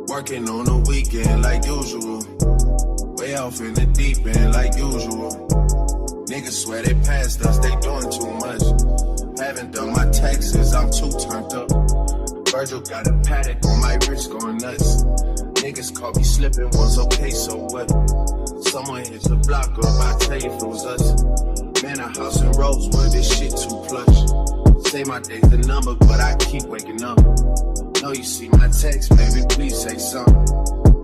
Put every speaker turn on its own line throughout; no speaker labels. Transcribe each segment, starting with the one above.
Working on the weekend like usual. Way off in the deep end like usual. Niggas swear they passed us, they doing too much. Haven't done my taxes, I'm too turned up. VIRGO got a paddock on my wrist going nuts. Niggas caught me slipping once, okay, so what? Someone hit the block up, I tell you if it was us. Man, a house in Rosewood, this shit too plush. Say my day's the number, but I keep waking up. Know you see my text, baby, please say something.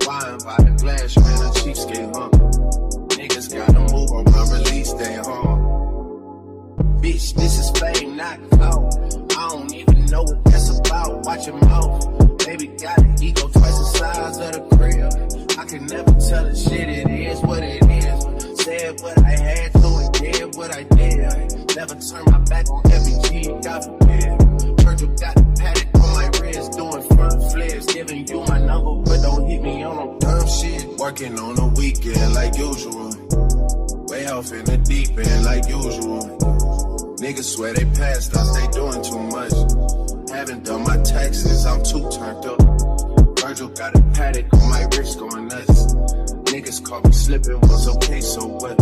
Wine by the glass, man, a cheapskate, huh? Niggas gotta move on my release day, huh? Bitch, this is fame, not clout. I don't even know what that's about. Watch your mouth. Baby got an ego twice the size of the crib. I can never tell a shit, it is what it is. Said what I had to and did what I did. Never turn my back on every G, God forbid. VIRGO got the paddock on my wrist, doing front flips. Giving you my number, but don't hit me on no dumb shit. Working on the weekend like usual. Way off in the deep end like usual. Niggas swear they passed us, they doing too much. Haven't done my taxes, I'm too turned up. VIRGO got a paddock on my wrist going nuts. Niggas caught me slipping, was okay, so what?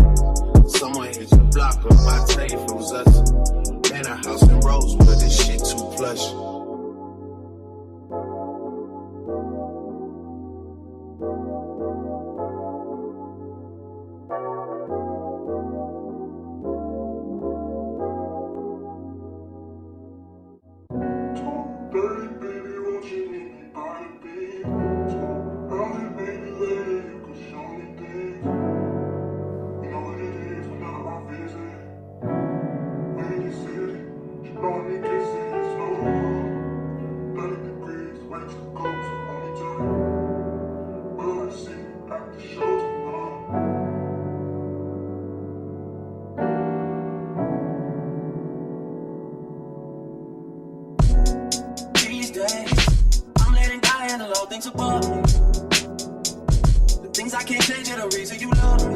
Someone hit the block up, I tell you if it was us. Man, a house in Rosewood, this shit too plush.
Things above me. The things I can't change are the reason you love me.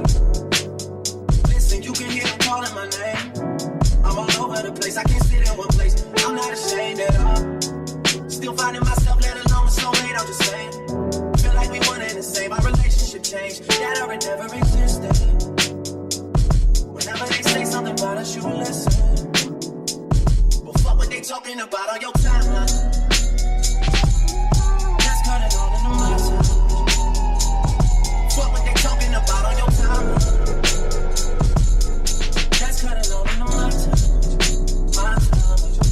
Listen, you can hear them calling my name. I'm all over the place, I can't sit in one place. I'm not ashamed at all. Still finding myself, let alone with so late, I'm just saying. Feel like we one and the same, our relationship changed. That or it never existed. Whenever they say something about us, you listen. But fuck what they talking about on your timeline. What were they talking about on your timeline? That's cutting on in my time. My time with your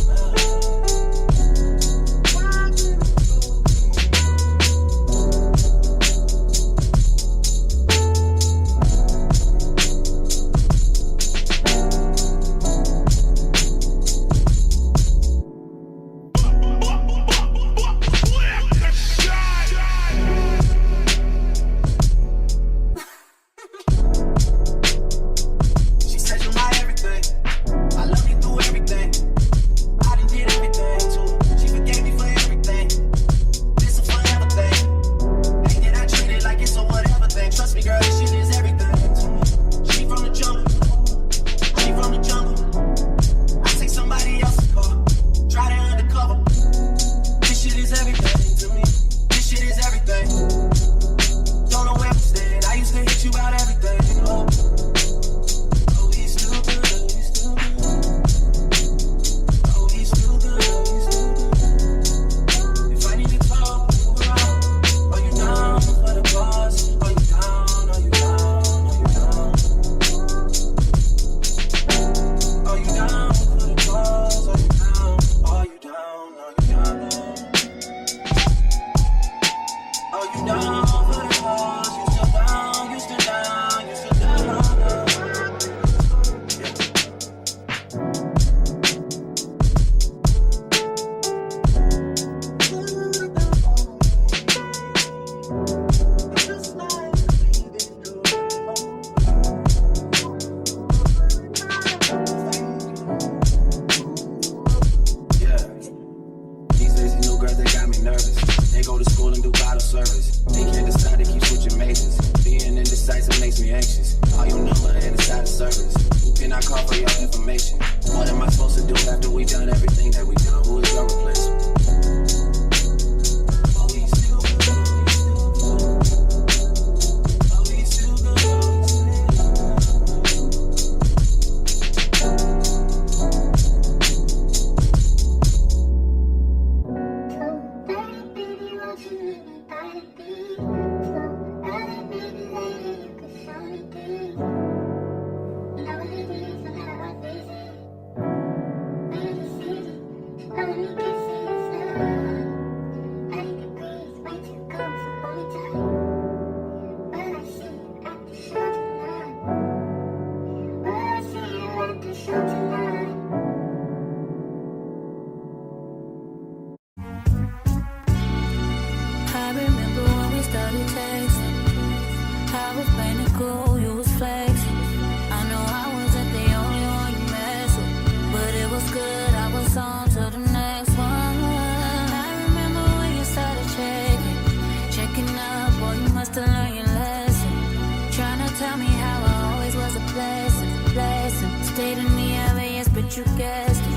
You guessed it,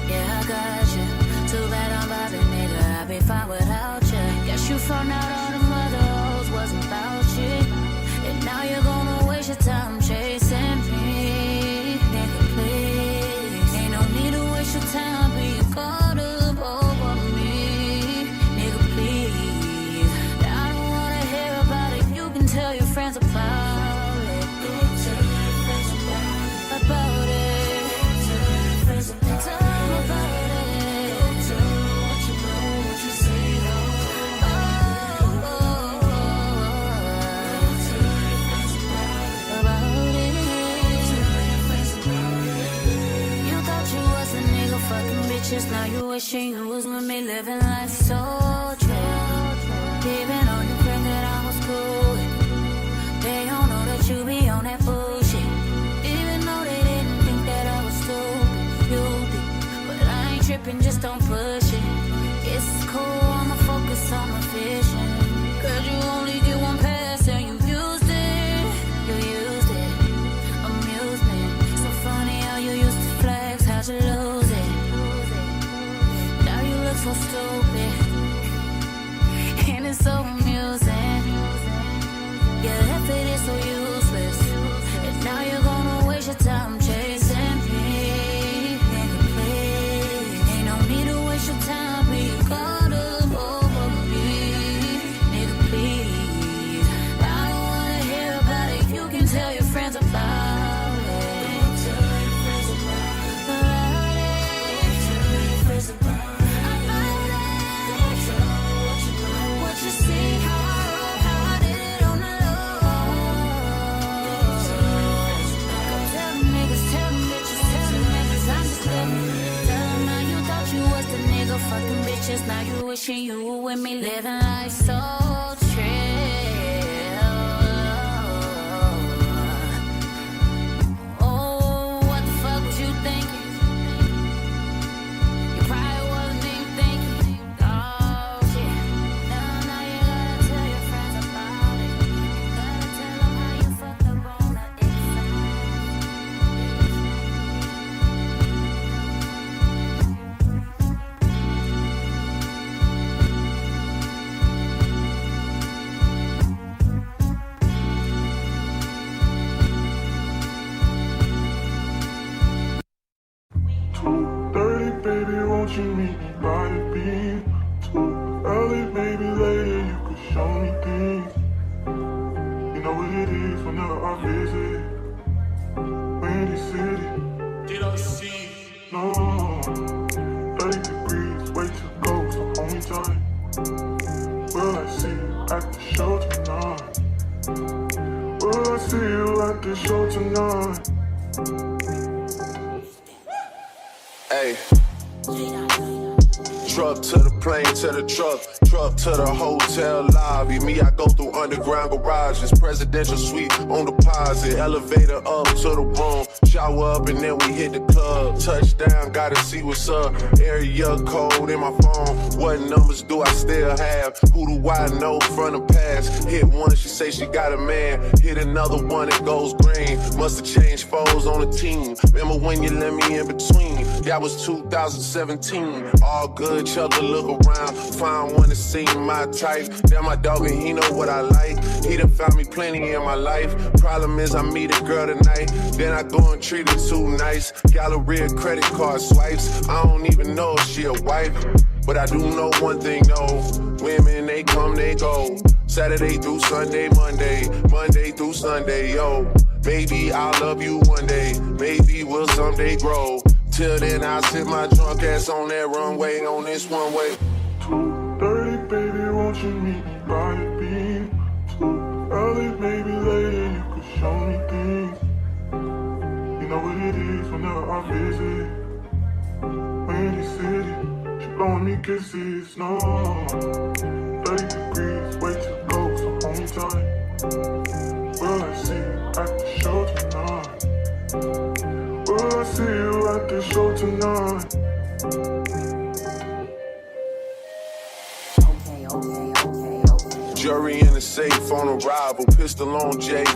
yeah, I got you. Too bad I'm vibing, nigga, I'd be fine without you. Guess you found out all the other hoes wasn't about you, and now you're gonna waste your time chasing me. Nigga, please, ain't no need to waste your time being caught up over me. Nigga, please, I don't wanna hear about it, you can tell your friends about it. Now you wishing you was with me, living life so chill. Even on your friend that I was cool with, they don't know that you be on that bullshit. Even though they didn't think that I was stupid, you did. But I ain't tripping, just don't push it. It's cool, I'ma focus on my vision. Cause you only get one pass and you used it. You used it, amusement. So funny how you used to flex, how'd you lose it? So stupid, and it's so amusing. Your effort is so useless, and now you're gonna waste your time chasing me. Nigga, please, ain't no need to waste your time being caught up over me. Nigga, please, I don't wanna hear about it, you can tell your friends about it. Tell your friends about it. Fucking bitches, now you wishing you were with me, living life so chill. Oh, what the fuck was you thinking? You probably wasn't even thinking. Oh shit, now you gotta tell your friends about it. Gotta tell them how you fucked up on the
Won't you meet me by the beam? Too early, maybe later you could show me things. You know what it is whenever I visit Windy City. Did I see? No, 30 degrees, way to go, so hold me tight. Will I see you at the show tonight? Will I see you at the show tonight?
Hey. Truck to the plane, to the truck to the hotel lobby. Me, I go through underground garages, presidential suite on deposit, elevator up to the room, shower up and then we hit the club. Touchdown, gotta see what's up. Area code in my phone. What numbers do I still have? Who do I know from the past? Hit one, she say she got a man. Hit another one, it goes green. Must've changed foes on the team. Remember when you let me in between? That was 2017. All good, chugga, look around. Find one that seemed my type. Damn, my dog and he know what I like. He done found me plenty in my life. Problem is I meet a girl tonight, then I go and treat her too nice. Galleria credit card swipes. I don't even know if she a wife, but I do know one thing, though. Women, they come, they go. Saturday through Sunday, Monday through Sunday, yo. Maybe I'll love you one day, maybe we'll someday grow. Until then, I'll sit my drunk ass on that runway on this one way.
2:30, baby, won't you meet me by the beam? Too early, maybe later, you could show me things. You know what it is whenever I visit. Windy City, she blowing me kisses, no. 30 degrees, way too cold, so hold me tight. Will I see you at the show tonight? Will I see you at the show tonight?
Jury in the safe on arrival, pistol on Jay.